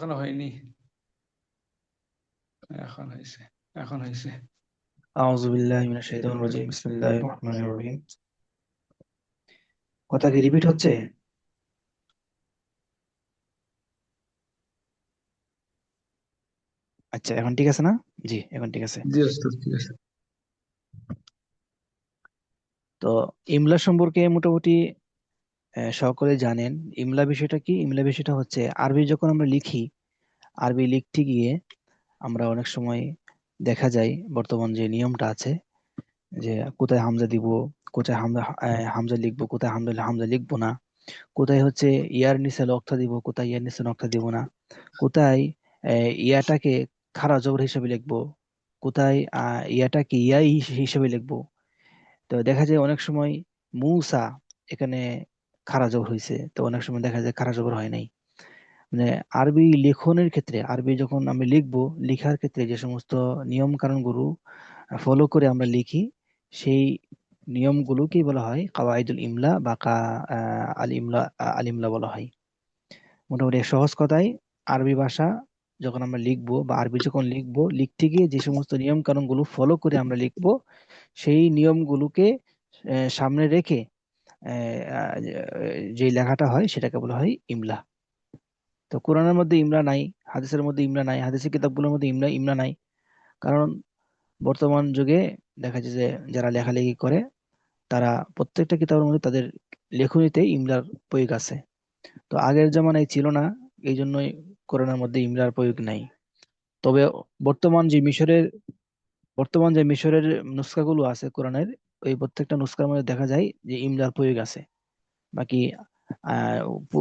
এখনো হয়নি। এখন হয়েছে। এখন হয়েছে। আউযু বিল্লাহি মিনাশ শাইতানির রাজিম বিসমিল্লাহির রহমানির রহিম। কথা কি রিপিট হচ্ছে? আচ্ছা, এখন ঠিক আছে না? জি, এখন ঠিক আছে। জি ওস্তাদ, ঠিক আছে। তো ইমলা সম্পর্কে মোটামুটি সকলে জানেন। ইমলা বিষয়টা কি? ইমলা বিষয়টা হচ্ছে আরবি যখন আমরা লিখি, আরবি লিখতে গিয়ে আমরা অনেক সময় দেখা যায় বর্তমান যে নিয়মটা আছে যে কোথায় হামজা দিব, কোথায় হামজা লিখবো, কোথায় হামজা হামজা লিখবো না, কোথায় হচ্ছে ইয়ার নিচে নক্তা দিব, কোথায় ইয়ার নিচে নক্তা দিব না, কোথায় ইয়াটাকে খাড়া জবর হিসেবে লিখবো, কোথায় ইয়াটাকে ইয়াই হিসেবে লিখবো। তো দেখা যায় অনেক সময় মুসা এখানে খাড়া জবর হয়েছে, তো অনেক সময় দেখা যায় খাড়া জবর হয় নাই। মানে আরবি লেখনের ক্ষেত্রে, আরবি যখন আমি লিখবো, লেখার ক্ষেত্রে যে সমস্ত নিয়ম কানুনগুলো ফলো করে আমরা লিখি, সেই নিয়মগুলোকেই বলা হয় কাওয়াইদুল ইমলা বা আল ইমলা বলা হয়। মোটামুটি সহজ কথায় আরবি ভাষা যখন আমরা লিখবো বা আরবি যখন লিখবো, লিখতে গিয়ে যে সমস্ত নিয়ম কানুন গুলো ফলো করে আমরা লিখবো, সেই নিয়মগুলোকে সামনে রেখে যে লেখাটা হয় সেটাকে বলা হয় ইমলা। তো কোরআনের মধ্যে ইমলা নাই, হাদিসের মধ্যে ইমলা নাই, হাদিসের কিতাবগুলোর মধ্যে ইমলা ইমলা নাই। কারণ বর্তমান যুগে দেখা যায় যে যারা লেখালেখি করে তারা প্রত্যেকটা কিতাবের মধ্যে তাদের লেখনীতে ইমলার প্রয়োগ আছে। তো আগের জামানায় ছিল না, এই জন্যই কোরআনের মধ্যে ইমলার প্রয়োগ নাই। তবে বর্তমান যে মিশরের বর্তমান যে মিশরের নুসখাগুলো আছে কোরআনের, ওই প্রত্যেকটা নুসখার মধ্যে দেখা যায় যে ইমলার প্রয়োগ আছে। বাকি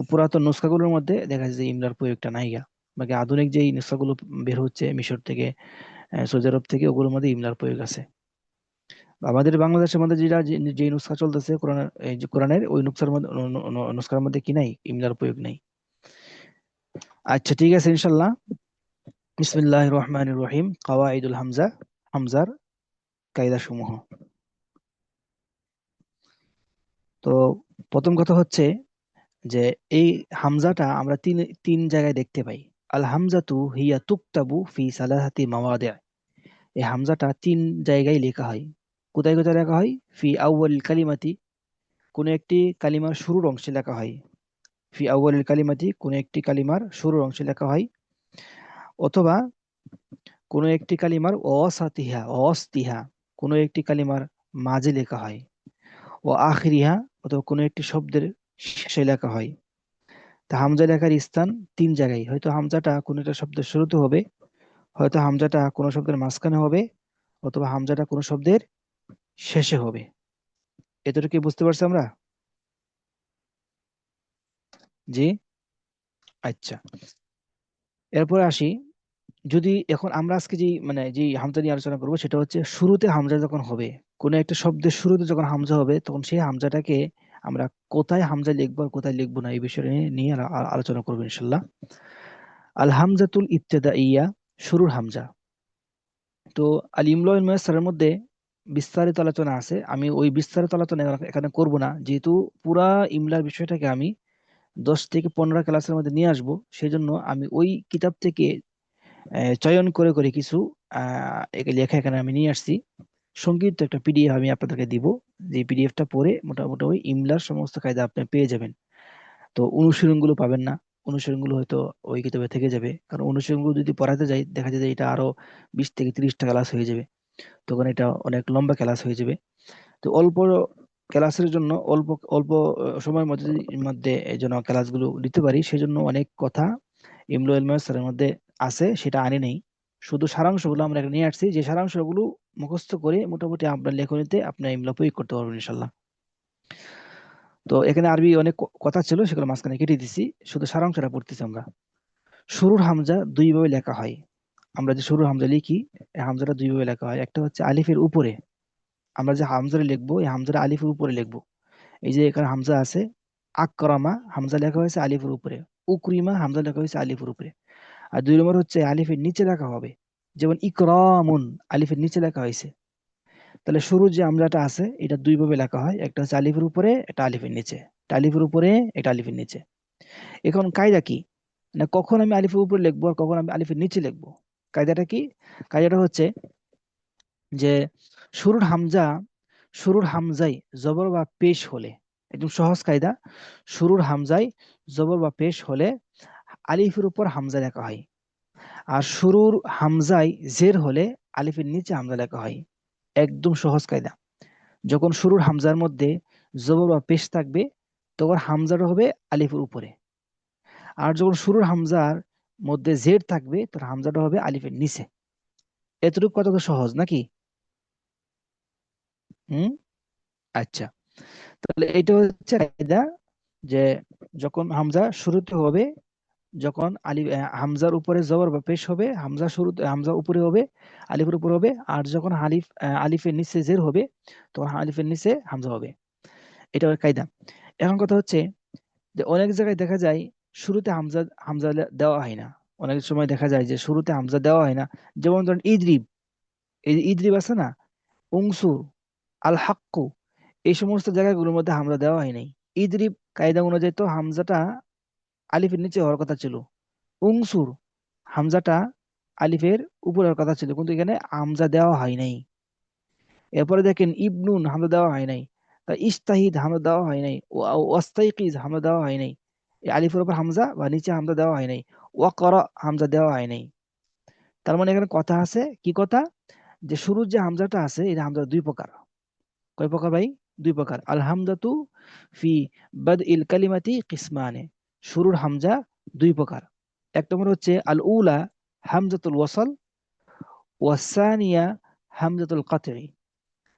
পুরাতন নুসখাগুলোর মধ্যে দেখা যায় যে ইমলার প্রয়োগটা নাই গা। বাকি আধুনিক যেই নুসখাগুলো বের হচ্ছে মিশর থেকে, সৌদি আরব থেকে, ওগুলোর মধ্যে ইমলার প্রয়োগ আছে। আমাদের বাংলাদেশের মধ্যে যেটা যে নুসখা চলতেছে কোরআনের, এই যে কোরআনের ওই নুসখার মধ্যে কি নাই, ইমলার প্রয়োগ নাই। আচ্ছা ঠিক আছে, ইনশাল্লাহ। বিসমিল্লাহির রহমানির রহিম। কাওয়াইদুল হামজা, হামজার কায়দা সমূহ। তো প্রথম কথা হচ্ছে যে এই হামজাটা আমরা তিন তিন জায়গায় দেখতে পাই। আল হামজাতু হিয়া তুকতাবু ফি সালাসাতি মাওয়াদি'। এই হামজাটা তিন জায়গায় লেখা হয়। কোথায় কোথায় লেখা হয়? ফি আউয়াল কালিমাতি, কোন একটি কালিমার শুরুর অংশে লেখা হয়। ফি আউয়াল কালিমাতি, কোন একটি কালিমার শুরুর অংশে লেখা হয়। অথবা কোন একটি কালিমার অসাতিহা অস্তিহা, কোন একটি কালিমার মাঝে লেখা হয়। ও আখিরিহা, অথবা কোনো একটি শব্দের শেষে লেখা হয়। তা হামজা লেখার স্থান তিন জায়গায়। হয়তো হামজাটা কোনো একটা শব্দের শুরুতে হবে, হয়তো হামজাটা কোনো শব্দের মাঝখানে হবে, অথবা হামজাটা কোনো শব্দের শেষে হবে। এতটুকু কি বুঝতে পারছি আমরা? জি। আচ্ছা, এরপর আসি। যদি এখন আমরা আজকে যে যে হামজা নিয়ে আলোচনা করবো সেটা হচ্ছে শুরুতে হামজা যখন হবে, কোনো একটা শব্দের শুরুতে যখন হামজা হবে, তখন সেই হামজাটাকে আমরা কোথায় হামজা লিখবো আর কোথায় লিখবো না, এই বিষয়ে নিয়ে আলোচনা করবো ইনশাল্লাহ। আল হামজাতুল ইবতেদাইয়া, শুরুর হামজা। তো আল ইমলা ইল মুয়াসসারের মধ্যে বিস্তারিত আলোচনা আছে, আমি ওই বিস্তারিত আলোচনা এখানে করব না, যেহেতু পুরা ইমলার বিষয়টাকে আমি 10 থেকে 15 ক্লাসের মধ্যে নিয়ে আসবো। সেই জন্য আমি ওই কিতাব থেকে চয়ন করে করে কিছু লেখা এখানে আমি নিয়ে আসছি। সংক্ষিপ্ত একটা পিডিএফ আমি আপনাদেরকে দিব, যে পিডিএফটা পড়ে মোটামুটি ওই ইমলার সমস্ত কায়দা আপনি পেয়ে যাবেন। তো অনুশীলনগুলো পাবেন না, অনুশীলনগুলো হয়তো ওই কিতাবে থেকে যাবে, কারণ অনুশীলনগুলো যদি পড়াতে যাই দেখা যায় যে এটা আরো 20 থেকে 30টা ক্লাস হয়ে যাবে, তখন এটা অনেক লম্বা ক্লাস হয়ে যাবে। তো অল্প ক্লাসের জন্য অল্প অল্প সময়ের মধ্যে এই জন্য ক্লাসগুলো দিতে পারি, সেই জন্য অনেক কথা ইমলো স্যারের মধ্যে আছে সেটা আনি নেই। শুধু সারাংশগুলো আমরা এখানে নিয়ে আসছি, যে সারাংশগুলো মুখস্থ করে মোটামুটি আপনার লেখনীতে আপনার ইমলা প্রয়োগ করতে পারবেন ইনশাল্লাহ। তো এখানে আরবি অনেক কথা ছিল, সেগুলো মাঝখানে কেটে দিছি, শুধু সারাংশটা পড়তেছি আমরা। শুরুর হামজা দুই ভাবে লেখা হয়। আমরা যে শুরুর হামজা লিখি, এই হামজাটা দুই ভাবে লেখা হয়। একটা হচ্ছে আলিফের উপরে, আমরা যে হামজাটা লিখবো এই হামজাটা আলিফের উপরে লিখবো। এই যে এখানে হামজা আছে, আকরামা হামজা লেখা হয়েছে আলিফের উপরে, উকরিমা হামজা লেখা হয়েছে আলিফের উপরে। আর দুই নম্বর হচ্ছে আলিফের নিচে লেখা হবে, যেমন ইকরামুন আলিফের নিচে লেখা হয়েছে। তাহলে শুরু যে হামজাটা আছে এটা দুই ভাবে লেখা হয়, একটা হচ্ছে আলিফের উপরে, একটা আলিফের নিচে। একটা আলিফের উপরে, একটা আলিফের নিচে। এখন কায়দা কি? মানে কখন আমি আলিফের উপরে লিখবো আর কখন আমি আলিফের নিচে লিখবো। কায়দাটা কি? কায়দাটা হচ্ছে যে শুরুর হামজা শুরুর হামজায় জবর বা পেশ হলে, একদম সহজ কায়দা, শুরুর হামজায় জবর বা পেশ হলে আলিফের উপর হামজা লেখা হয়। আর শুরুর হামজায় জের হলে আলিফের নিচে হামজা লেখা হয়। একদম সহজ কায়দা। যখন শুরুর হামজার মধ্যে জবর বা পেশ থাকবে তখন হামজাটা হবে আলিফের উপরে, আর যখন শুরুর হামজার মধ্যে জের থাকবে তখন হামজাটা হবে আলিফের নিচে। এতটুকু কথা তো সহজ নাকি? হুম। আচ্ছা, তাহলে এটা হচ্ছে কায়দা যে যখন হামজা শুরুতে হবে, যখন আলিফ হামজার উপরে জবর বা পেশ হবে, হামজা শুরুতে হামজা উপরে হবে, আলিফের উপরে হবে, আর যখন আলিফের নিচে জের হবে তখন আলিফের নিচে হামজা হবে। এটা ওর কায়দা। এখন কথা হচ্ছে যে অনেক জায়গায় দেখা যায় শুরুতে হামজা হামজা দেওয়া হয় না। অনেক সময় দেখা যায় যে শুরুতে হামজা দেওয়া হয় না। যেমন ধরেন ইদরিব, এই যে ইদরিব আছে না, উংসুর, আল হাক্কু, এই সমস্ত জায়গাগুলোর মধ্যে হামজা দেওয়া হয় নাই। ইদরিব কায়দা অনুযায়ী তো হামজাটা আলিফের নিচে হওয়ার কথা ছিল। উংসুর, হামজাটা আলিফের উপরে হওয়ার কথা ছিল, কিন্তু এখানে হামজা দেওয়া হয় নাই। এরপরে দেখেন ইবনুন, হামজা দেওয়া হয় নাই। তা ইস্তাহিদ, হামজা দেওয়া হয় নাই। ওয়াস্তাইকিজ, হামজা দেওয়া হয় নাই। এই আলিফের উপর হামজা বা নিচে হামজা দেওয়া হয় নাই। ওয়াকরা, হামজা দেওয়া হয় নাই। তার মানে এখানে কথা আছে, কি কথা? যে শুরুর যে হামজাটা আছে এটা হামজা দুই প্রকার। কয় প্রকার ভাই? দুই প্রকার। আল হামজাতু ফি বাদইল কালিমাতি কিসমানে, শুরুর হামজা দুই প্রকার। এক নম্বর হচ্ছে আল উলা হামজাতুল ওয়াসল, ওয়াসানিয়া হামজাতুল কাতঈ।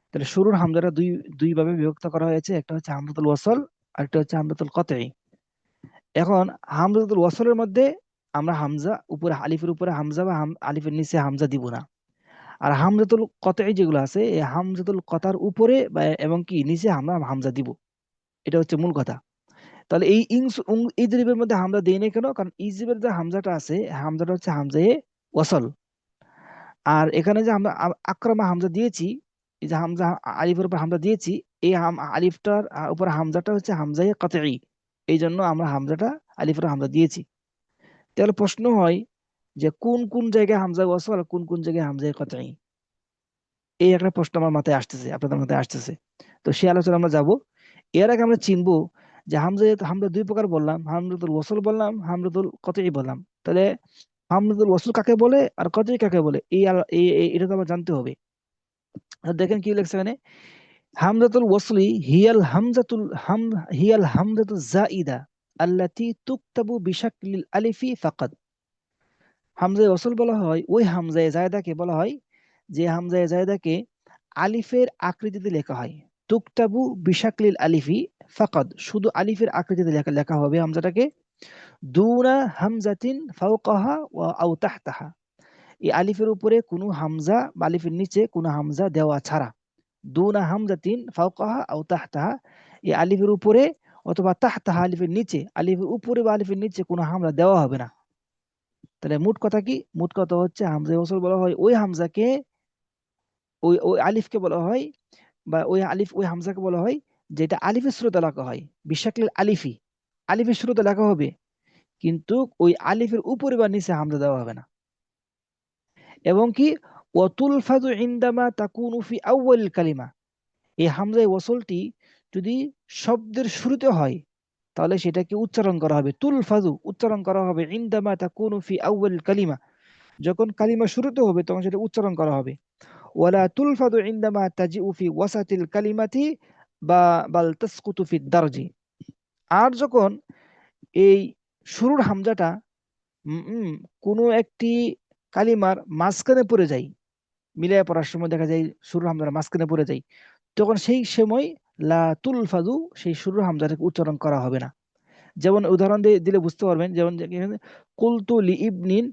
তাহলে শুরুর হামজাটা দুই দুই ভাবে বিভক্ত করা হয়েছে, একটা হচ্ছে হামজাতুল ওয়াসল আর একটা হচ্ছে হামজাতুল কাতঈ। এখন হামজাতুল ওয়াসলের মধ্যে আমরা হামজা উপরে, আলিফের উপরে হামজা বা আলিফের নিচে হামজা দিব না। আর হামজাতুল কতই যেগুলো আছে, এই হামজাতুল কতার উপরে বা এবং কি নিচে আমরা হামজা দিব। এটা হচ্ছে মূল কথা। তাহলে এই ইজরিবের মধ্যে হামজা দেই না কেন? কারণ ইজরিবের যে হামজাটা আছে, হামজাটা হচ্ছে হামজায়ে ওয়াসল। আর এখানে যে আমরা আকরামা হামজা দিয়েছি, এই যে হামজা আলিফের উপর হামজা দিয়েছি, এই আলিফটার উপর হামজাটা হচ্ছে হামজায়ে কতই, এই জন্য আমরা হামজাটা আলিফের হামজা দিয়েছি। তাহলে প্রশ্ন হয় যে কোন কোন জায়গায় হামজা ওয়াসল আর কোন কোন জায়গায় হামজায়ে কতই? এই একটা প্রশ্ন আমার মাথায় আসতেছে, আপনাদের মাথায় আসতেছে। তো সে আলোচনা আমরা যাব। এর আগে আমরা চিনবো যে হামজা, হামজা দুই প্রকার বললাম, হামজাতুল ওয়াসল বললাম, হামজাতুল কতই বললাম। তাহলে হামজাতুল ওয়াসল কাকে বলে আর কতই কাকে বলে, এটা তো আবার জানতে হবে। আর দেখেন কি লেখছে এখানে, হামজাতুল ওয়াসলি হিয়াল হামজাতুল জাইদা আল্লাতী তুকতাবু বিশাকলিল আলিফি ফাকাত। হামজায়ে ওয়াসল বলা হয় ওই হামজায়ে জায়দাকে বলা হয় যে হামজায়ে জায়দাকে আলিফের আকৃতিতে লেখা হয়। তুকতাবু বিশাকলিল আলিফি ফাকাদ, শুধু আলিফের আকৃতিতে লেখা লেখা হবে হামজাটাকে। দুনা হামজাতিন ফাওকাহা ওয়া আও তাহতাহা, এই আলিফের উপরে কোনো হামজা বা আলিফের নিচে কোনো হামজা দেওয়া ছাড়া। দুনা হামজাতিন ফাওকাহা আও তাহতাহা, এই আলিফের উপরে অথবা তাহতাহা আলিফের নিচে, আলিফের উপরে বা আলিফের নিচে কোনো হামজা দেওয়া হবে না। তাহলে মোট কথা কি? মোট কথা হচ্ছে হামজা ওয়াসল বলা হয় ওই হামজাকে, ওই ওই আলিফকে বলা হয়, বা ওই আলিফ ওই হামজাকে বলা হয় যেটা আলিফের শুরুতে লেখা হয়। বিশাকলিল আলিফি, আলিফের শুরুতে লেখা হবে, কিন্তু ওই আলিফের উপরে বা নিচে হামজা দেওয়া হবে না। এবং কি ওয়াতুলফাযু ইনদামা তাকুনু ফি আউয়ালিল কালিমা, এই হামজায়ে ওয়াসলটি যদি শব্দের শুরুতে হয় তাহলে সেটাকে উচ্চারণ করা হবে, তুলফাজু উচ্চারণ করা হবে, ইনদামা তাকুনু ফি আউয়ালিল কালিমা, যখন কালিমা শুরুতে হবে তখন সেটা উচ্চারণ করা হবে। ওয়ালা তুলফাদু ইনদামা তাজিউ ফি ওয়াসাতিল কালিমাতি বা বাল তাসকুতু ফি দারজি। আর যখন এই শুরুর হামজাটা কোনো একটি কালিমার মাঝখানে পড়ে যায়, মিলাইয়া পড়ার সময় দেখা যায় শুরুর হামজাটা মাঝখানে পড়ে যায়, তখন সেই সময় লা তুলফাদু, সেই শুরুর হামজাটাকে উচ্চারণ করা হবে না। যেমন উদাহরণ দিলে বুঝতে পারবেন, যেমন কুলতু লি ইবনিন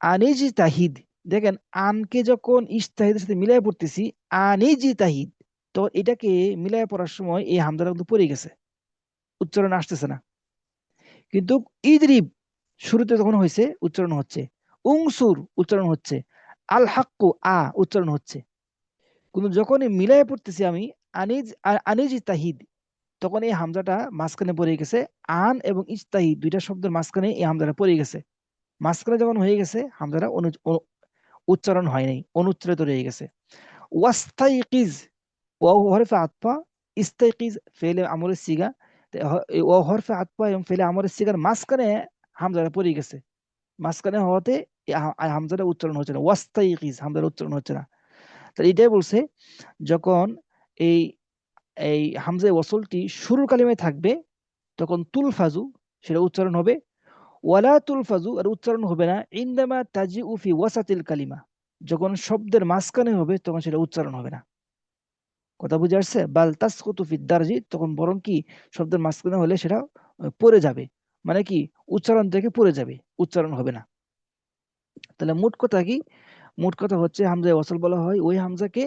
আনিজি তাহিদ, দেখেন আনকে যখন ইস্তাহিদের সাথে মিলাই পড়তেছি, আনিজি তাহিদ, তো এটাকে মিলাই পড়ার সময় এই হামজাটা কিন্তু পড়ে গেছে, উচ্চারণ আসতেছে না। কিন্তু ইদরিব শুরুতে তখন হয়েছে, উচ্চারণ হচ্ছে। উংসুর উচ্চারণ হচ্ছে। আল হাক্কু উচ্চারণ হচ্ছে। কিন্তু যখনই মিলাই পড়তেছি আমি আনিজি তাহিদ, তখন এই হামজাটা মাঝখানে পড়ে গেছে। আন এবং ইজতাহিদ দুইটা শব্দের মাঝখানে এই হামজাটা পড়ে গেছে। মাঝখানে যখন হয়ে গেছে হামজাটা উচ্চারণ হয় নাই, অনুচ্চারিত রয়ে গেছে। ওয়াস্তাইকিজ, ওয়াও হরফে আতফা, ইস্তাইকিজ ফেলে আমরের সিগা, ওয়াও হরফে আতফা এবং ফেলে আমরের সিগার মাঝখানে হামজাটা পড়ে গেছে। মাঝখানে হওয়াতে হামজাটা উচ্চারণ হচ্ছে না, ওয়াস্তাইকিজ হামজাটা উচ্চারণ হচ্ছে না। তাহলে এটাই বলছে, যখন এই এই হামজা ওয়াসলটি শুরুর কালিমায় থাকবে তখন তুলফাজু, সেটা উচ্চারণ হবে। ওয়ালা তুলফাজু, আর উচ্চারণ হবে না ইনদামা তাজিউ ফি ওয়াসাতিল কালিমা, যখন শব্দের মাঝখানে হবে তখন সেটা উচ্চারণ হবে না। কথা বুঝে আসছে? বাল তাসকুতু ফি দারজি, তখন বরং কি শব্দের মাঝখানে হলে সেটা পড়ে যাবে, মানে কি উচ্চারণ থেকে পড়ে যাবে, উচ্চারণ হবে না। তাহলে মোট কথা কি? মোট কথা হচ্ছে হামজা ওয়াসল বলা হয় ওই হামজাকে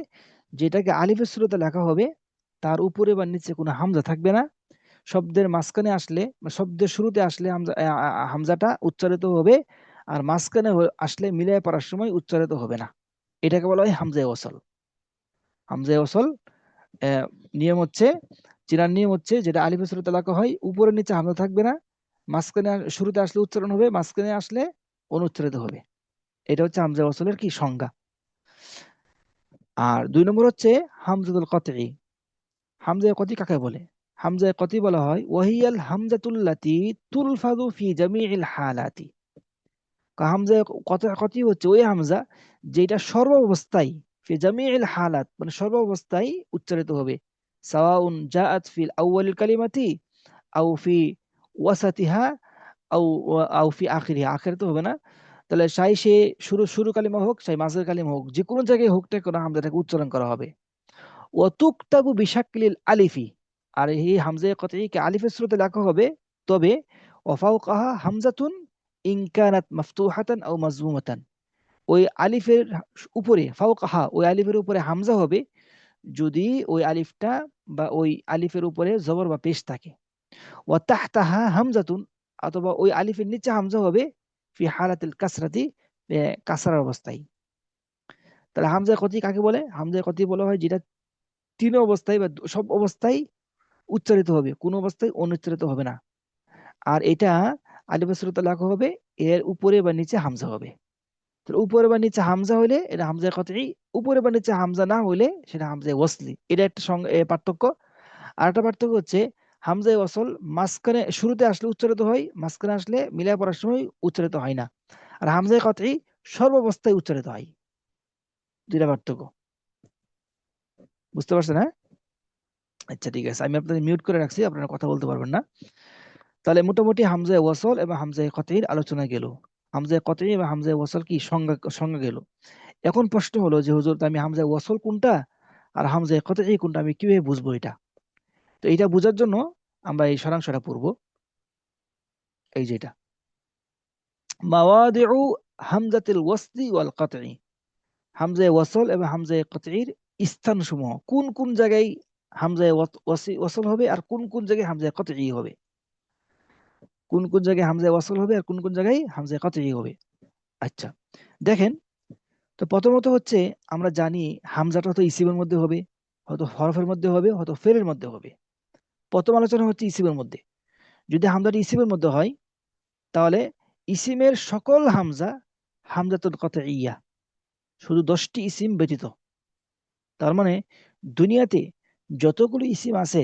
যেটাকে আলিফের শুরুতে লেখা হবে, তার উপরে বা নিচে কোনো হামজা থাকবে না। শব্দের মাঝখানে আসলে বা শব্দের শুরুতে আসলে হামজাটা উচ্চারিত হবে, আর মাঝখানে আসলে মিলিয়ে পড়ার সময় উচ্চারিত হবে না। এটাকে বলা হয় হামজা ওয়াসল। হামজা ওয়াসল নিয়ম হচ্ছে, চেনার নিয়ম হচ্ছে, যেটা আলিফের শুরুতে লেখা হয় উপরে নিচে হামজা থাকবে না, মাঝখানে শুরুতে আসলে উচ্চারণ হবে, মাঝখানে আসলে অনুচ্চারিত হবে। এটা হচ্ছে হামজা ওয়াসলের কি সংজ্ঞা। আর 2 নম্বর হচ্ছে হামজাতুল কতই। হামজা কতি কাকে বলে? হামজা কতি বলা হয় ওয়াহিয়াল হামজাতুল্লাতি তুলফাযু ফি জামিইল হালাতি। হামজা কতি হচ্ছে ওই হামজা যেটা সর্বাবস্থায়, ফি জামিইল হালাত মানে সর্বাবস্থায় উচ্চারিত হবে, সাওয়াউন জাআত ফিল আউয়ালিল কালিমাতি আও ফি ওয়াসাতিহা আও আও ফি আখিরিহা, আখিরে তো হবে না। তাহলে সে শুরু শুরু কালিমা হোক, সেই মাঝের কালিমা হোক, যে কোনো জায়গায় হোক না কেন হামজাটাকে উচ্চারণ করা হবে। ওয়াতুকতাবু বিশাকলিল আলিফি, আর এই হামজা কতইকে আলিফের শুরুতে লেখা হবে, তবে ওয়াফাউকাহা হামজাতুন ইন কানাত মাফতুহাতান আও মাজমুমাতান, ওই আলিফের উপরে, ফাউকাহা ওই আলিফের উপরে হামজা হবে যদি ওই আলিফটা বা ওই আলিফের উপরে জবর বা পেশ থাকে। ওয়া তাহতাহা হামজাতুন, অথবা ওই আলিফের নিচে হামজা হবে ফি হালাতিল কাসরাতি, কাসরার অবস্থায়। তাহলে হামজা কতি কাকে বলে? হামজা কতি বলা হয় যেটা 3 অবস্থায় বা সব অবস্থায় উচ্চারিত হবে, কোন অবস্থায় অনুচ্চারিত হবে না। আর এটা আলিফের শুরুতে লেখা হবে, এর উপরে বা নিচে হামজা হবে। তো উপরে বা নিচে হামজা হলে এটা হামজা কতই, উপরে বা নিচে হামজা না হলে সেটা হামজা ওয়াসলি। এটা একটা পার্থক্য। আর একটা পার্থক্য হচ্ছে হামজা ওয়াসল মাঝখানে শুরুতে আসলে উচ্চারিত হয়, মাঝখানে আসলে মিলায় পড়ার সময় উচ্চারিত হয় না। আর হামজা কতই সর্বাবস্থায় উচ্চারিত হয়। 2টা পার্থক্য। বুঝতে পারছেন? হ্যাঁ, আচ্ছা ঠিক আছে, আমি আপনাদের মিউট করে রাখছি, আপনারা কথা বলতে পারবেন না। তাহলে মোটামুটি হামজা ওয়াসল এবং হামজা কতইর আলোচনা গেল। হামজা কতই এবং হামজা ওয়াসল কি সংজ্ঞা গেল। এখন প্রশ্ন হলো যে হুজুর, আমি হামজা ওয়াসল কোনটা আর হামজা কতই কোনটা আমি কিভাবে বুঝবো এটা? তো এটা বোঝার জন্য আমরা এই সারাংশটা পড়ব। এই যেটা মাওয়াদিউ হামজাতিল ওয়াসলি ওয়াল কতই, হামজা ওয়াসল এবং হামজা কতইর স্থানসমূহ, কোন কোন জায়গায় হামজা ওয়াসল হবে আর কোন কোন জায়গায় হামজা কতই হবে, কোন কোন জায়গায় হামজা ওয়াসল হবে আর কোন কোন জায়গায় হামজা কতই হবে। আচ্ছা দেখেন, তো প্রথমত হচ্ছে আমরা জানি হামজাটা তো ইসিমের মধ্যে হবে, হয়তো হরফের মধ্যে হবে, হয়তো ফেলের মধ্যে হবে। প্রথম আলোচনা হচ্ছে ইসিমের মধ্যে। যদি হামজাটি ইসিমের মধ্যে হয় তাহলে ইসিমের সকল হামজা হামজাতুল কতইয়া, শুধু 10টি ইসিম ব্যতীত। তার মানে দুনিয়াতে যতগুলো ইসিম আছে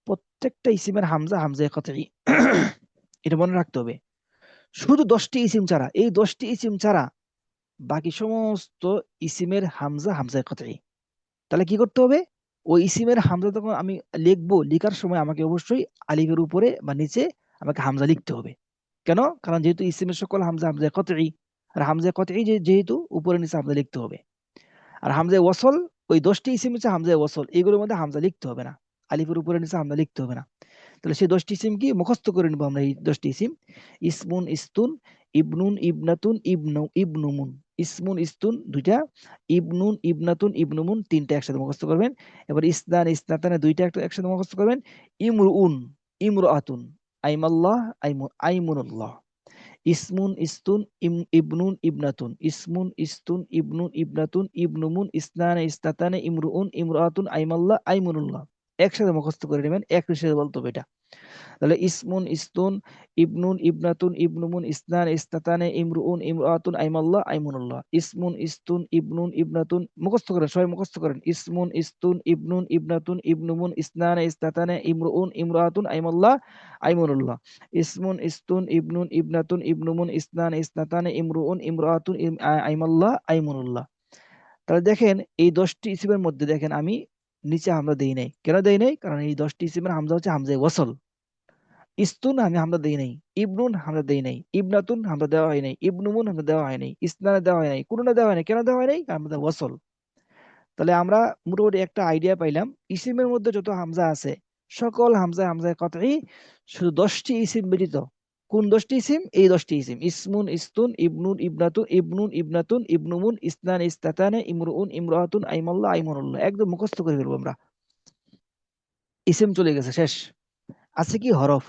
প্রত্যেকটা ইসিমের হামজা হামজা কতই, এটা মনে রাখতে হবে। শুধু 10টি ইসিম ছাড়া, এই 10টি ইসিম ছাড়া বাকি সমস্ত ইসিমের হামজা হামজা কতই। তাহলে কি করতে হবে? ওই ইসিমের হামজা যখন আমি লিখবো, লিখার সময় আমাকে অবশ্যই আলিফের উপরে বা নিচে আমাকে হামজা লিখতে হবে। কেন? কারণ যেহেতু ইসিমের সকল হামজা হামজা কতই, আর হামজা কতই যেহেতু উপরে নিচে হামজা লিখতে হবে। আর হামজা ওয়াসল, ওই 10টি ইসিম হচ্ছে হামজা ওয়াসল, এগুলোর মধ্যে হামজা লিখতে হবে না, আলিফের উপরে নিচে হামজা লিখতে হবে না। তাহলে সেই 10টি ইসিম কি মুখস্থ করে নিবো আমরা। এই 10টি ইসিম: ইসমুন ইস্তুন, ইবনুন ইবনাতুন, ইবনুমুন। ইসমুন ইস্তুন 2টা, ইবনুন ইবনাতুন ইবনুমুন 3টা একসাথে মুখস্থ করবেন। এবার ইসনান ইসনাতানে 2টা একসাথে মুখস্থ করবেন। ইমরুউন ইমরাতুন, আইমাল্লাহ আইমুনুল্লাহ। ইসমুন ইস্তুন ইবনুন ইবনাতুন, ইসমুন ইস্তুন ইবনুন ইবনাতুন ইবনুমুন, ইসনান ইসনাতানে, ইমরুউন ইমরাতুন, আইমাল্লাহ আইমুনুল্লাহ। একসাথে মুখস্থ করে নেবেন, এক নিঃশ্বাসে বলতে হবে এটা। তাহলে ইসমুন, ইস্তুন, ইবনুন, ইবনাতুন, ইবনুমুন, ইসনান, ইসনাতানে, ইমরুউন, ইমরাতুন, আইমাল্লাহ, আইমুনুল্লাহ। ইসমুন, ইস্তুন, ইবনুন, ইবনাতুন, মুখস্থ করেন, সবাই মুখস্থ করেন। ইসমুন, ইস্তুন, ইবনুন, ইবনাতুন, ইবনুমুন, ইসনান, ইসনাতানে, ইমরুউন, ইমরাতুন, আইমাল্লাহ, আইমুনুল্লাহ। ইসমুন, ইস্তুন, ইবনুন, ইবনাতুন, ইবনুমুন, ইসনান, ইসনাতানে, ইমরুউন, ইমরাতুন, আইমাল্লাহ, আইমুনুল্লাহ। তাহলে দেখেন এই 10টি ইসিমের মধ্যে দেখেন আমি নিচে হামজা দেই নাই। কেন দেই নাই? কারণ এই 10টি ইসিমের হামজা হচ্ছে হামজায়ে ওয়াসল। ইস্তুন আমি হামজা দেই নাই, ইবনুন হামজা দেই নাই, ইবনাতুন হামজা দেওয়া হয় নাই, ইবনুমুন হামজা দেওয়া হয় নাই, ইসনানে দেওয়া হয় নাই, কোনটা দেওয়া হয় নাই। কেন দেওয়া হয় নাই? কারণ হামজা ওয়াসল। তাহলে আমরা মোটামুটি একটা আইডিয়া পাইলাম, ইসিমের মধ্যে যত হামজা আছে সকল হামজায় কতই, শুধু 10টি ইসিম ব্যতীত। কোন 10টি ইসিম? এই 10টি ইসিম, ইসমুন, ইস্তুন, ইবনুন, ইবনাতুন, ইবনুমুন, ইসনান, ইসনাতানে, ইমরুউন, ইমরাতুন, আইমাল্লাহ, আইমুনুল্লাহ। একদম মুখস্থ করে ফেলবো আমরা। ইসিম চলে গেছে, শেষ। আছে কি? হরফ।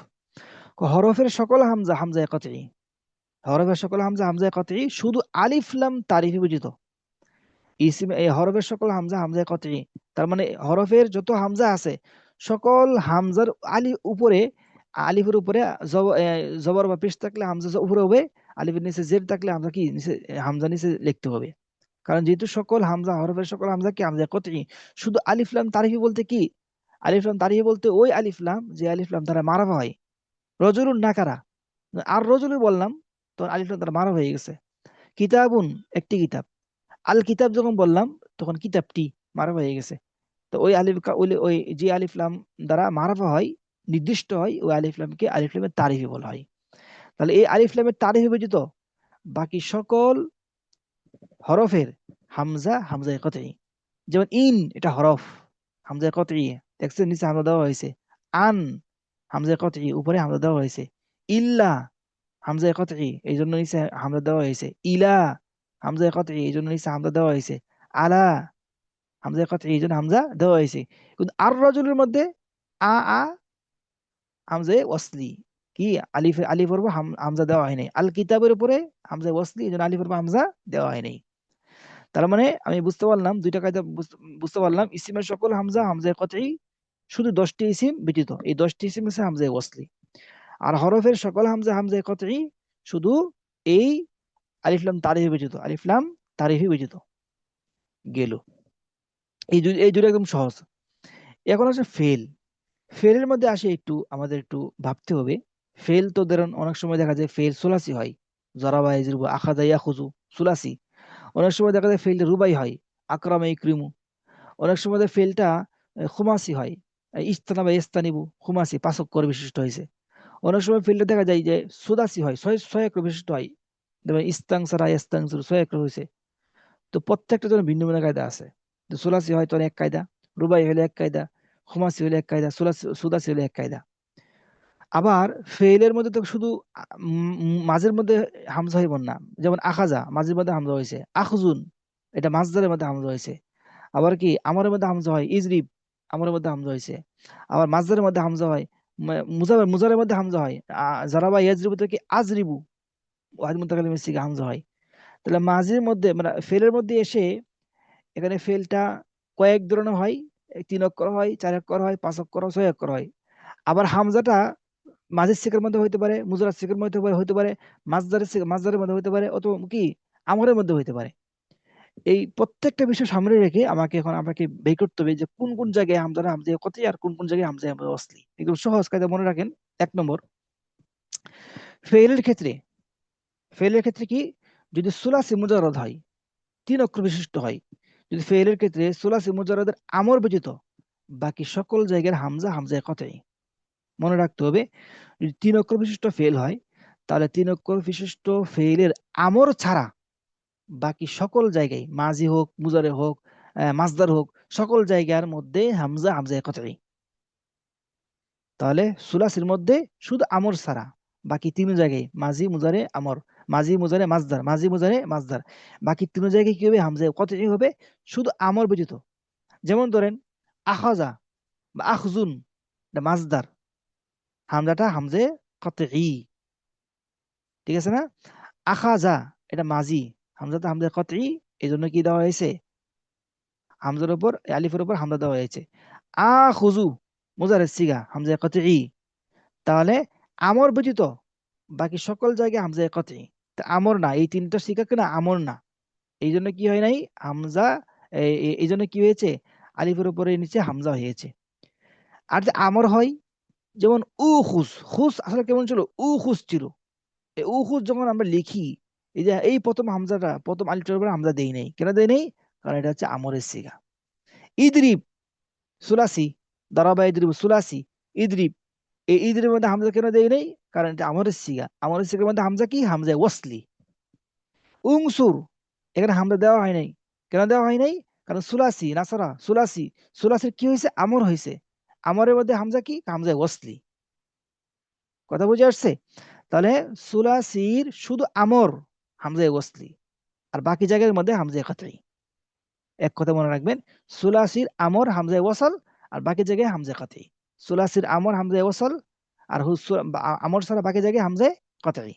হরফের সকল হামজায় কতই। হরফের সকল হামজায় কতই, শুধু আলিফ লাম তারিফি ব্যতীত। ইসিম এই হরফের সকল হামজায় কতই। তার মানে হরফের যত হামজা আছে সকল হামজার উপরে, আলিফের উপরে জবর বা পেশ থাকলে হামজা উপরে হবে, আলিফের নিচে জের থাকলে হামজা কি নিচে, হামজা নিচে লিখতে হবে। কারণ যেহেতু সকল হামজা, হরফের সকল হামজা কি হামজা কতই। শুধু আলিফ লাম তারিফি বলতে কি? আলিফ লাম তারিফি বলতে ওই আলিফ লাম যে আলিফ লাম দ্বারা মারাফা হয়। রজুলুন নাকারা, আর রজুলুন বললাম তখন আলিফ লাম দ্বারা মারাফা হয়ে গেছে। কিতাবুন একটি কিতাব, আল কিতাব যখন বললাম তখন কিতাবটি মারাফা হয়ে গেছে। তো ওই ওই যে আলিফ লাম দ্বারা মারাফা হয়, নির্দিষ্ট হয়, ওই আলিফ লামকে আলিফ লামের তারিফি বলা হয়। তাহলে এই আলিফ লামের তারিফি ব্যতীত বাকি সকল হরফের হামজায় কতই। যেমন ইন, এটা হরফ, হামজায় কতই, দেখছেন নিচে হামজা দেওয়া হয়েছে। আন, হামজায় কতই, উপরে হামজা দেওয়া হয়েছে। ইল্লা, হামজায় কতই, এই জন্য নিচে হামজা দেওয়া হয়েছে। ইলা, হামজায় কতই, এই জন্য নিচে হামজা দেওয়া হয়েছে। আলা, হামজায় কতই, এই জন্য হামজা দেওয়া হয়েছে। কিন্তু আর রজুলের মধ্যে আ আ হামজায় ওয়াসলি, কি আলিফের উপর হামজা দেওয়া হয় নাই। আল কিতাবের উপরে হামজায় ওয়াসলি, এই জন্য আলিফের উপর হামজা দেওয়া হয় নাই। তার মানে আমি বুঝতে পারলাম, দুইটা কায়দা বুঝতে পারলাম। ইসিমের সকল হামজায় কতই, শুধু 10টি ইসিম ব্যতীত। এই 10টি ইসিম হচ্ছে হামজায় ওয়াসলি। আর হরফের সকল হামজায় কতই, শুধু এই আলিফলাম তারিফি ব্যতীত, আলিফলাম তারিফি ব্যতীত। গেল। এই দুটো একদম সহজ। এখন হচ্ছে ফেল। ফেলের মধ্যে আসে একটু আমাদের একটু ভাবতে হবে। ফেল তো ধরেন অনেক সময় দেখা যায় ফেল সুলাসি হয়, জরাবা ইয়াজরুবু, আখাযা ইয়াখুযু, সুলাসি। অনেক সময় দেখা যায় ফেলটা রুবাই হয়, আকরামা ইকরিমু। অনেক সময় ফেলটা খুমাসি হয়, ইস্তানাবা ইস্তানিবু, খুমাসি 5 অক্ষর বিশিষ্ট হয়েছে। অনেক সময় ফেলটা দেখা যায় যে সুদাসি হয়, 6 অক্ষর বিশিষ্ট হয়। যেমন ইস্তাংসারা ইস্তাংসুর 6 অক্ষর হয়েছে। তো প্রত্যেকটা জন্য ভিন্ন ভিন্ন কায়দা আছে। তো সুলাসি হয় তো এক কায়দা, রুবাই হলে এক কায়দা, খুমাসি হলে এক কায়দা, সুদাসি হলে এক কায়দা। আবার ফেইলের মধ্যে তো শুধু মাঝের মধ্যে হামজা হইব না। যেমন আখাজা, মাঝের মধ্যে হামজা হয়েছে। আখজুন, এটা মাসদারের মধ্যে হামজা হয়েছে। আবার কি আমারের মধ্যে হামজা হয়, ইজরিব, আমারের মধ্যে হামজা হয়েছে। আবার মাসদারের মধ্যে হামজা হয়, মুজারের মধ্যে হামজা হয়। জারাবা ইয়াজরিবু থেকে আজরিবু, ওয়াহিদ মুতাকাল্লিমের সিগা হামজা হয়। তাহলে মাঝের মধ্যে মানে ফেলের মধ্যে এসে এখানে ফেলটা কয়েক ধরনের হয়, 3 অক্ষর হয়, 4 অক্ষর হয়, 5 অক্ষর হয়, 6 অক্ষর হয়। আবার হামজাটা মাঝের শেখের মধ্যে হইতে পারে, মুজারার শেখের মধ্যে হইতে পারে, মাসদারের মধ্যে হইতে পারে, অথবা কি আমরের মধ্যে হইতে পারে। এই প্রত্যেকটা বিষয় সামনে রেখে আমাকে এখন আপনাকে বের করতে হবে যে কোন কোন জায়গায় হামজা কতই আর কোন কোন জায়গায় হামজা অসলি। একদম সহজ কায়দা মনে রাখেন। 1 নম্বর, ফেইলের ক্ষেত্রে, কি, যদি সুলাসি মুজাররদ হয়, 3 অক্ষর বিশিষ্ট হয়, যদি ফেইলের ক্ষেত্রে সুলাসি মুজাররদের আমর ব্যতীত বাকি সকল জায়গার হামজায় কতই। মনে রাখতে হবে, যদি 3 অক্ষর বিশিষ্ট ফেল হয় তাহলে 3 অক্ষর বিশিষ্ট ফেইলের আমর ছাড়া বাকি সকল জায়গায়, মাজি হোক, মুজারে হোক, মাসদার হোক, সকল জায়গার মধ্যে হামজায় কতই। তাহলে সুলাসির মধ্যে শুধু আমর ছাড়া বাকি 3 জায়গায় মাজি মুজারে আমর, মাজি মুজারে মাসদার, মাজি মুজারে মাসদার, বাকি 3 জায়গায় কি হবে? হামজায় কতই হবে, শুধু আমর ব্যতীত। যেমন ধরেন আখাজা বা আখজুন, এটা মাসদার, হামজাটা হামজে কতই, ঠিক আছে না? আখাজা, এটা মাজি, হামজাটা হামজা কতই, এই জন্য কি দেওয়া হয়েছে? হামজার উপর আলিফের উপর হামজা দেওয়া হয়েছে। আখুজু, মুজারের সিগা, হামজা কতই। তাহলে আমর ব্যতীত বাকি সকল জায়গায় হামজা কতই। তা আমর না, এই তিনটা শিখা কিনা আমর না, এই জন্য কি হয় নাই হামজা, এই জন্য কি হয়েছে, আলিফের উপরে নিচে হামজা হয়েছে। আর যে আমর হয়, যেমন উ খুস, খুস আসলে কেমন ছিল, উ খুস ছিল। এই উ খুস যখন আমরা লিখি, এই যে এই প্রথম হামজাটা, প্রথম আলিফটার উপরে হামজা দেই নাই, কেন দেই নাই, কারণ এটা হচ্ছে আমরের সিগা। ইদরিব সুলাসি, দারাবা ইদরিব সুলাসি, ইদরিব, এই ইদরিবের মধ্যে হামজা কেন দেই নাই, কারণ এটা আমরের সিগা। আমরের সিগার মধ্যে হামজা কি, হামজা ওয়াসলি। উংসুর, এখানে হামজা দেওয়া হয় নাই, কেন দেওয়া হয় নাই, কারণ সুলাসি নাসারা সুলাসি, সুলাসির কি হয়েছে, আমর হয়েছে। আমরের মধ্যে হামজা কি, হামজা ওয়াসলি। কথা বুঝে আসছে? তাহলে সুলাসির শুধু আমর হামজা ওয়াসলি, আর বাকি জায়গার মধ্যে হামজা কাতঈ। এক কথা মনে রাখবেন, সুলাসির আমর হামজা ওয়াসাল, আর বাকি জায়গায় হামজা কাতঈ। সুলাসির আমর হামজা ওয়াসাল, আর আমর ছাড়া বাকি জায়গায় হামজা কাতঈ।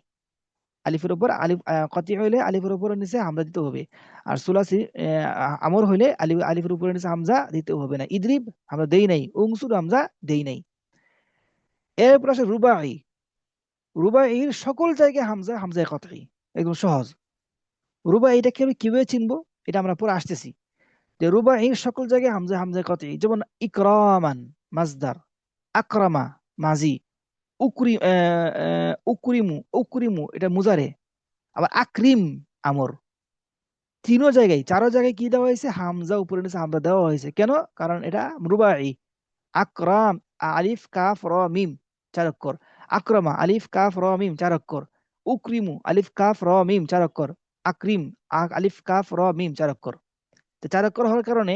আলিফের উপর আলিফ কতি হইলে আলিফের উপর নিচে হামজা দিতে হবে, আর সুলাসি আমর হইলে আলিফের উপর নিচে হামজা দিতে হবে না। ইদরিব আমরা দেই নাই, উংসুর হামজা দেই নাই। এরপর আসে রুবাই। রুবাইয়ের সকল জায়গায় হামজা, হামজা কতই, একদম সহজ। রুবাই এটাকে আমি কিভাবে চিনবো, এটা আমরা পরে আসতেছি। যে রুবাইয়ের সকল জায়গায় হামজা, হামজা কতই, যেমন ইকরামান মাজদার, আকরামা মাজি, উকরিমু, উকরিমু এটা মুজারে, আবার আকরিম আমর। তিনও জায়গায়, চারো জায়গায় কি দেওয়া হয়েছে, হামজা উপরে নিচে হামজা দেওয়া হয়েছে। কেন, কারণ এটা রুবাই। আকরাম, আলিফ কাফ র মিম 4 অক্ষর। আক্রমা আলিফ কাফ র মিম 4 অক্ষর। উকরিমু আলিফ কাফ র মিম 4 অক্ষর। আকরিম আলিফ কাফ র মিম 4 অক্ষর। তো 4 অক্ষর হওয়ার কারণে,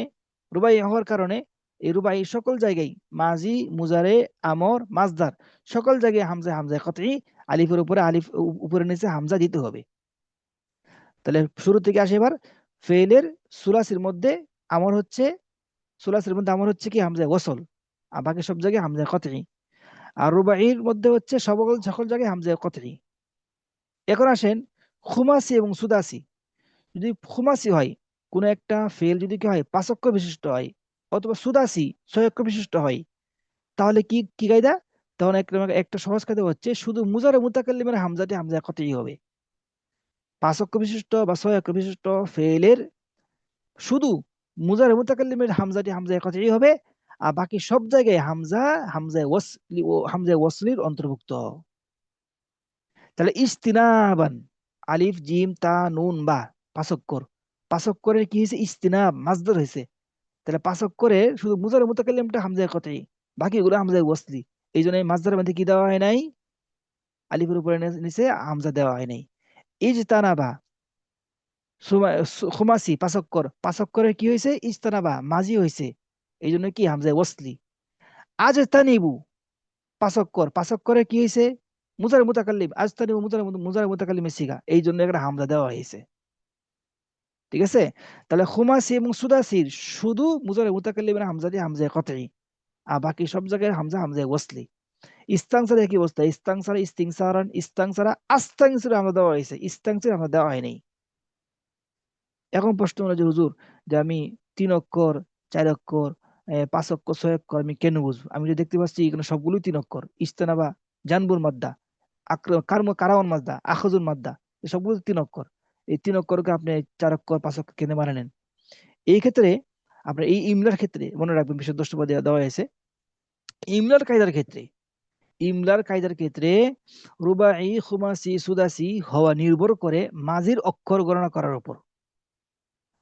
রুবাই হওয়ার কারণে, এই রুবাই সকল জায়গায় মাজি মুজারে আমর মাজদার সকল জায়গায় হামজা, হামজা কতই, আলিফের উপরে আলিফ উপরে নিচে হামজা দিতে হবে। তাহলে শুরু থেকে আসে এবার, ফেলের সুলাসির মধ্যে আমর হচ্ছে, সুলাসির মধ্যে আমর হচ্ছে কি, হামজা ওয়াসল, আর বাকি সব জায়গায় হামজা কতই। আর রুবাইয়ের মধ্যে হচ্ছে সকল সকল জায়গায় হামজা কতই। এখন আসেন খুমাসি এবং সুদাসি। যদি খুমাসি হয়, কোন একটা ফেল যদি কি হয় 5 অক্ষর বিশিষ্ট হয়, অথবা সুদাসি 6 অক্ষর বিশিষ্ট হয়, তাহলে কি কি কায়দা, তখন একটা একটা সহজ কায়দা হচ্ছে, শুধু মুজারে মুতাকাল্লিমের হামজাটি হামজা কতই হবে। 5 অক্ষর বিশিষ্ট বা 6 অক্ষর বিশিষ্ট ফেলের শুধু মুজারে মুতাকাল্লিমের হামজাটি হামজা কতই হবে, আর বাকি সব জায়গায় হামজা, হামজা ওয়াসলি ও হামজা ওয়াসলির অন্তর্ভুক্ত। তাহলে ইস্তিনাবান, আলিফ জিম তা নুন বা 5 অক্ষর, 5 অক্ষরের কি হয়েছে, ইস্তিনাব মাজদার হয়েছে। তাহলে 5 অক্ষরে শুধু মুজারে মুতাকাল্লিমটা হামজা কতই, বাকিগুলো হামজা ওয়াসলি। এই জন্য এই মাজদারের মধ্যে কি দেওয়া হয় নাই, আলিফের উপরে নিচে হামজা দেওয়া হয় নাই। ইজতানাবা খুমাসি 5 অক্ষর, 5 অক্ষরের কি হয়েছে, ইজতানাবা মাজি হয়েছে, এই জন্য কি হামজা ওয়াসলি। আজ তানিবু 5 অক্ষর, 5 অক্ষরের কি হয়েছে, মুজারে মুতাকাল্লিম, আজ তানিবু মুজারে মুতাকাল্লিমের সিগা, এই জন্য এখানে হামজা দেওয়া হয়েছে। ঠিক আছে? তাহলে খুমাসি এবং সুদাসির শুধু মুজারে মুতাকাল্লিমের হামজা দিয়ে হামজা কতই, আর বাকি সব জায়গায় হামজা, হামজা ওয়াসলি। ইস্তাংসারে কি অবস্থা, ইস্তাংসারা ইস্তিংসারান ইস্তাংসারা আস্তাংসির আমরা দেওয়া হয়েছে, ইস্তাংসির আমরা দেওয়া হয়নি। এখন প্রশ্ন হলো যে হুজুর, যে আমি 3 অক্ষর, 4 অক্ষর, 5 অক্ষর, 6 অক্ষর আমি কেন বুঝবো? আমি যে দেখতে পাচ্ছি এখানে সবগুলোই 3 অক্ষর। ইস্তানাবা জানবুর মাদ্দা, কারাওয়ান মাদ্দা, আখজুর মাদ্দা, সবগুলো 3 অক্ষর। এই 3 অক্ষরকে আপনি 4 অক্ষর, 5 অক্ষর কেন বানালেন? এই ক্ষেত্রে আপনার এই ইমলার ক্ষেত্রে মনে রাখবেন, বিষয় দ্রষ্টব্য দেওয়া হয়েছে। ইমলার কায়দার ক্ষেত্রে, ইমলার কায়দার ক্ষেত্রে রুবাই, খুমাসি, সুদাসি হওয়া নির্ভর করে মাঝির অক্ষর গণনা করার উপর।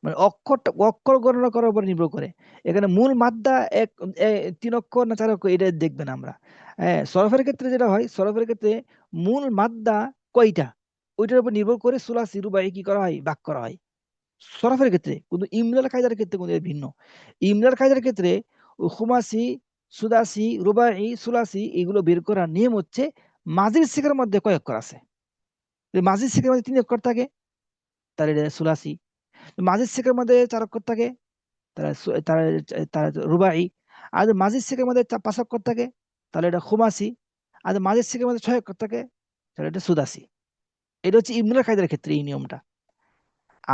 মানে অক্ষরটা, অক্ষর গণনা করার উপর নির্ভর করে। এখানে মূল মাদ্দা এক 3 অক্ষর না 4 অক্ষর, এটা দেখবেন আমরা। হ্যাঁ, সরফের ক্ষেত্রে যেটা হয়, সরফের ক্ষেত্রে মূল মাদ্দা কয়টা, ওইটার উপর নির্ভর করে সুলাসি রুবাই কি করা হয়, ভাগ করা হয় সরফের ক্ষেত্রে। কিন্তু ইমলার কায়দার ক্ষেত্রে কিন্তু এর ভিন্ন। ইমলার কায়দার ক্ষেত্রে খুমাসি, সুদাসি, রুবাই, সুলাসি এগুলো বের করার নিয়ম হচ্ছে, মাঝির শিখের মধ্যে কয় অক্ষর আছে। যদি মাঝির শিখের মধ্যে 3 অক্ষর থাকে, তাহলে এটা সুলাসি। মাঝির শিখের মধ্যে 4 অক্ষর থাকে, তাহলে তারা রুবাই। আর যদি মাঝির শিখের মধ্যে 5 অক্ষর থাকে, তাহলে এটা খুমাসি। আর যদি মাঝির শিখের মধ্যে 6 অক্ষর থাকে, তাহলে এটা সুদাসি। এটা হচ্ছে ইমলার কায়দার ক্ষেত্রে এই নিয়মটা।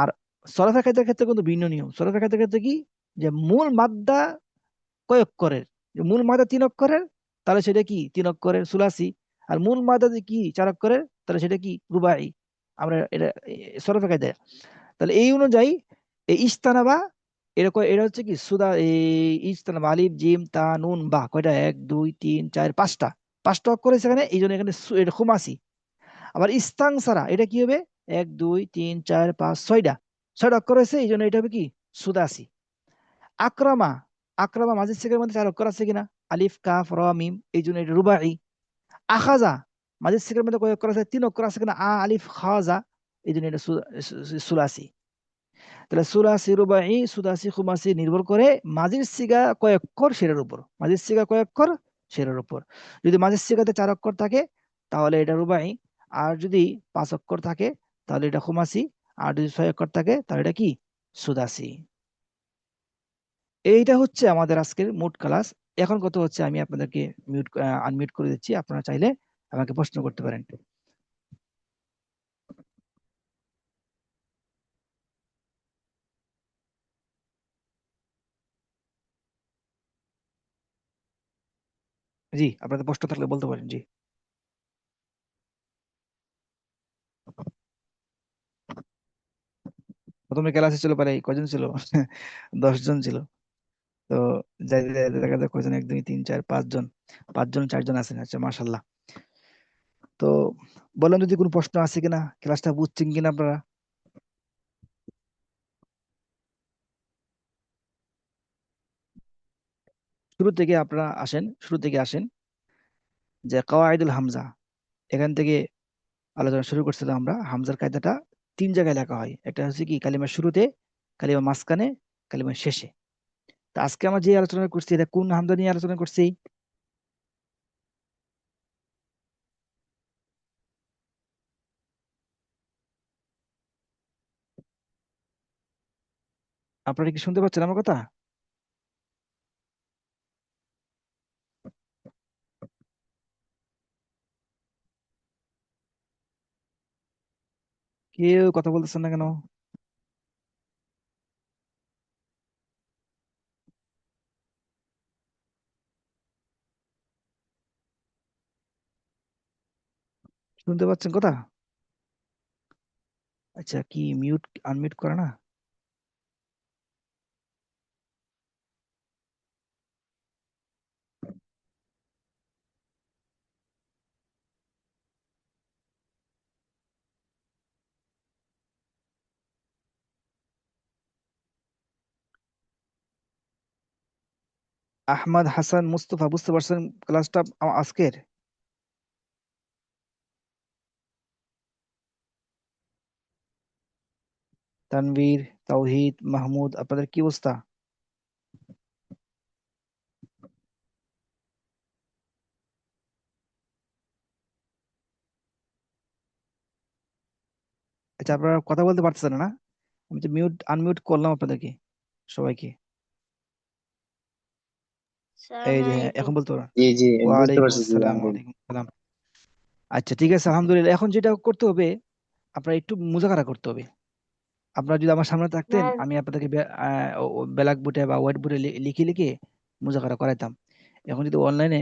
আর সরফের কায়দার ক্ষেত্রে কিন্তু ভিন্ন নিয়ম। সরফের কায়দার ক্ষেত্রে কি, যে মূল মাদ্দা কয় অক্ষরের, যে মূল মাদ্দা 3 অক্ষরের, তাহলে সেটা কি 3 অক্ষরের সুলাসি। আর মূল মাদা যদি কি 4 অক্ষরের, তাহলে সেটা কি রুবাই। আমরা এটা সরফে কায়দায়, তাহলে এই অনুযায়ী এই ইস্তানাবা এরকম, এটা হচ্ছে কি সুদা, এই ইস্তানাবা আলিফ জিম তা নুন বা কয়টা, 1 2 3 4 5টা, 5টা অক্ষর আছে এখানে, এই জন্য এখানে এটা খুমাসি। আবার ইস্তাংসারা এটা কি হবে, 1 2 3 4 5 6টা অক্ষর আছে, এই জন্য এটা হবে কি সুদাসি। আক্রামা, আক্রামা মাঝের শেখের মধ্যে 4 অক্ষর আছে কিনা, আলিফ কাফ র মিম, এই জন্য এটা রুবাই। আখাজা মাঝের শেখের মধ্যে কয় অক্ষর আছে, 3 অক্ষর আছে কিনা, আলিফ খাজা, এই জন্য এটা সুলাসি। তাহলে সুলাসি রুবাই সুদাসি খুমাসি নির্ভর করে মাঝির সিগা কয় অক্ষর সেটার উপর, মাঝির সিগা কয় অক্ষর সেটার উপর। যদি মাঝির সিগাতে 4 অক্ষর থাকে তাহলে এটা রুবাই, আর যদি 5 অক্ষর থাকে তাহলে এটা খুমাসি, আর যদি 6 অক্ষর থাকে তাহলে এটা কি সুদাসি। এইটা হচ্ছে আমাদের আজকের মোট ক্লাস। এখন কত হচ্ছে, আমি আপনাদেরকে আনমিউট করে দিচ্ছি, আপনারা চাইলে আমাকে প্রশ্ন করতে পারেন। জি, আপনাদের প্রশ্ন থাকলে বলতে পারেন। জি, প্রথমে ক্লাসে ছিল প্রায় কজন ছিল? 10 জন ছিল। তো যাই যাই দেখা যাক কয়জন, 1 2 3 4 5 জন, 5 জন 4 জন আছেন। আচ্ছা, মাশাল্লাহ। তো বলেন যদি কোনো প্রশ্ন আছে কিনা, ক্লাসটা বুঝছেন কিনা আপনারা। শুরু থেকে আপনারা আসেন, শুরু থেকে আসেন, যে কাওয়াইদুল হামজা, এখান থেকে আলোচনা শুরু করছিলাম আমরা। হামজার কায়দাটা 3 জায়গায় লেখা হয়, একটা হচ্ছে কি কালিমার শুরুতে, কালিমার মাঝখানে, কালিমার শেষে। তো আজকে আমরা যে আলোচনা করছি এটা কোন হামজা নিয়ে আলোচনা করছি? আপনারা কি শুনতে পাচ্ছেন আমার কথা? কেউ কথা বলতেছেন না কেন? শুনতে পাচ্ছেন কথা? আচ্ছা, কি মিউট আনমিউট করে না? আহমদ হাসান মুস্তফা, বুঝতে পারছেন ক্লাসটা আজকের? তানভীর, তাওহিদ, মাহমুদ, আপনাদের কি অবস্থা? আচ্ছা, আপনারা কথা বলতে পারতেছেন না? আমি তো মিউট আনমিউট করলাম আপনাদেরকে সবাইকে। এই সালাম যে হ্যাঁ, আলাইকুম। এখন বলতে পারেন। জি জি, বুঝতে ওয়ালাইকুম পারছি জি, আসসালাম, আলহামদুলিল্লাহ। ওয়ালাইকুম আসসালাম। আচ্ছা, ঠিক আছে, আলহামদুলিল্লাহ। এখন যেটা করতে হবে, আপনার একটু মুজাহারা করতে হবে। আপনারা যদি আমার সামনে থাকতেন, না, আমি আপনাদেরকে ব্ল্যাক বোর্ডে বা হোয়াইট বোর্ডে লিখে লিখে মুজাহারা করাইতাম। এখন যদি অনলাইনে,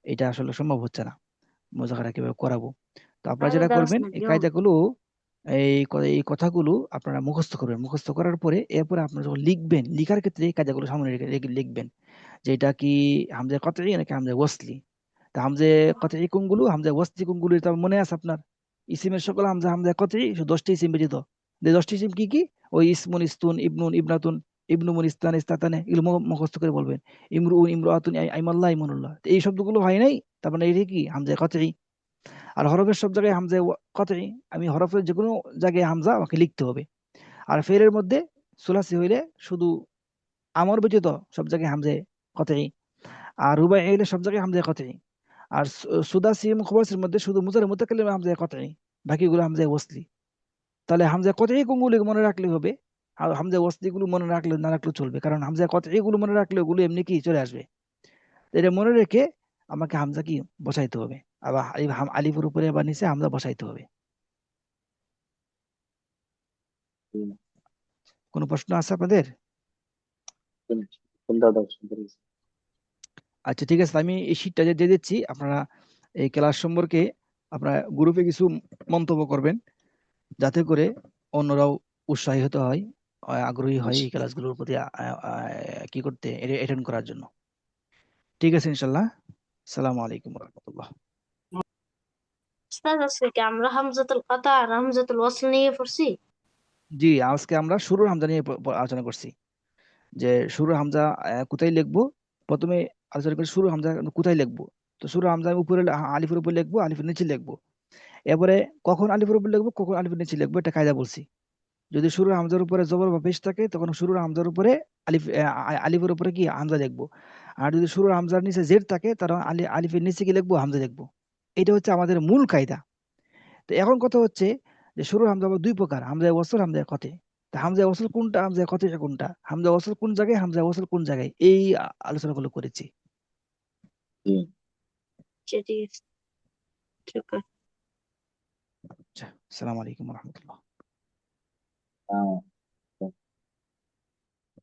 এটা আসলে সম্ভব হচ্ছে না, মুজাহারা কিভাবে করাবো। তো আপনারা আরো যেটা দশ করবেন, না এই কেউ। কায়দাগুলো, এই কথাগুলো আপনারা মুখস্থ করবেন। মুখস্থ করার পরে এরপরে আপনারা যখন লিখবেন, লিখার ক্ষেত্রে এই কায়দাগুলো সামনে রেখে রেখে লিখবেন, যে এটা কি হামজা কতই নাকি হামজা ওয়াসলি। তা হামজা কতই কোনগুলো, হামজা ওয়াসলি কোনগুলো, এটা মনে আছে আপনার? ইসিমের সকল হামজা হামজা কতই, শুধু 10টি ইসিম ব্যতীত। যে 10টি ইসিম কি কি? ওই ইসমুন, ইস্তুন, ইবনুন, ইবনাতুন, ইবনুমুন, ইস্তান, ইস্তাতানে, এগুলো মুখস্থ করে বলবেন। ইমরুন, ইমরাতুন, আইমাল্লাহ, ইমানুল্লাহ, তো এই শব্দগুলো হয় নাই, তার মানে এটা কি হামজা কতই। আর হরফের সব জায়গায় হামজা কতই, আমি হরফের যে কোনো জায়গায় হামজা আমাকে লিখতে হবে। আর ফেরের মধ্যে সুলাসি হইলে শুধু আমর ব্যতীত সব জায়গায় হামজে কতই। আর রুবাই হইলে সব জায়গায় হামজা কতই। আর সুদাসি এবং খুবাসির মধ্যে শুধু মুজারে মুতাকাল্লিমে হামজা কতই, বাকিগুলো হামজা ওয়াসলি। তাহলে হামজা কতই কোনগুলো মনে রাখলে হবে, আর হামজা ওয়াসলি গুলো মনে রাখলে না রাখলেও চলবে, কারণ হামজা কতই গুলো মনে রাখলে ওগুলো এমনি কি চলে আসবে। তো এটা মনে রেখে আমাকে হামজা কি বসাইতে হবে, আবার আলিফের উপরে বা নিচে হামজা বসাইতে হবে। হুম, কোনো প্রশ্ন আছে আপনাদের? শুনতে শুনতে দাও, শুনতে পেরেছি। আচ্ছা ঠিক আছে, আমি এই শীটটা দিয়ে দিচ্ছি, আপনারা এই ক্লাস সম্পর্কে আপনারা গ্রুপে কিছু মন্তব্য করবেন, যাতে করে অন্যরাও উৎসাহিত হয়, আগ্রহী হয় এই ক্লাসগুলোর প্রতি কি করতে, অ্যাটেন্ড করার জন্য। ঠিক আছে ইনশাল্লাহ। আসসালামু আলাইকুম রহমতুল্লাহ। উস্তাদ, আজকে কি আমরা হামজাতুল কাতা আর হামজাতুল ওয়াসল নিয়ে পড়ছি? জি, আজকে আমরা শুরুর হামজা নিয়ে আলোচনা করছি, যে শুরুর হামজা কোথায় লিখবো। প্রথমে আলোচনা করি শুরুর হামজা কোথায় লিখবো। তো শুরুর হামজা উপরে আলিফের উপর লিখবো, আলিফের নিচে লিখবো। এবারে কখন আলিফের উপর লিখবো, কখন আলিফের নিচে লিখবো, এটা কায়দা বলছি। যদি শুরুর হামজার উপরে জবর বা পেশ থাকে, তখন শুরুর হামজার উপরে আলিফের উপরে কি হামজা লিখবো। আর যদি শুরুর হামজার নিচে জেড থাকে, তাহলে আলিফের নিচে কি লিখবো, হামজা লিখবো। এটা হচ্ছে আমাদের মূল কায়দা। তো এখন কথা হচ্ছে যে শুরুর হামজা আবার দুই প্রকার, হামজায়ে ওয়াসল, হামজায়ে কতে। তা হামজায়ে ওয়াসল কোনটা, হামজায়ে কতে কোনটা, হামজায়ে ওয়াসল কোন জায়গায়, হামজায়ে ওয়াসল কোন জায়গায়, এই আলোচনাগুলো করেছি। আচ্ছা, ঠিক আছে। শুকর। আচ্ছা, আসসালামু আলাইকুম রহমতুল্লাহ।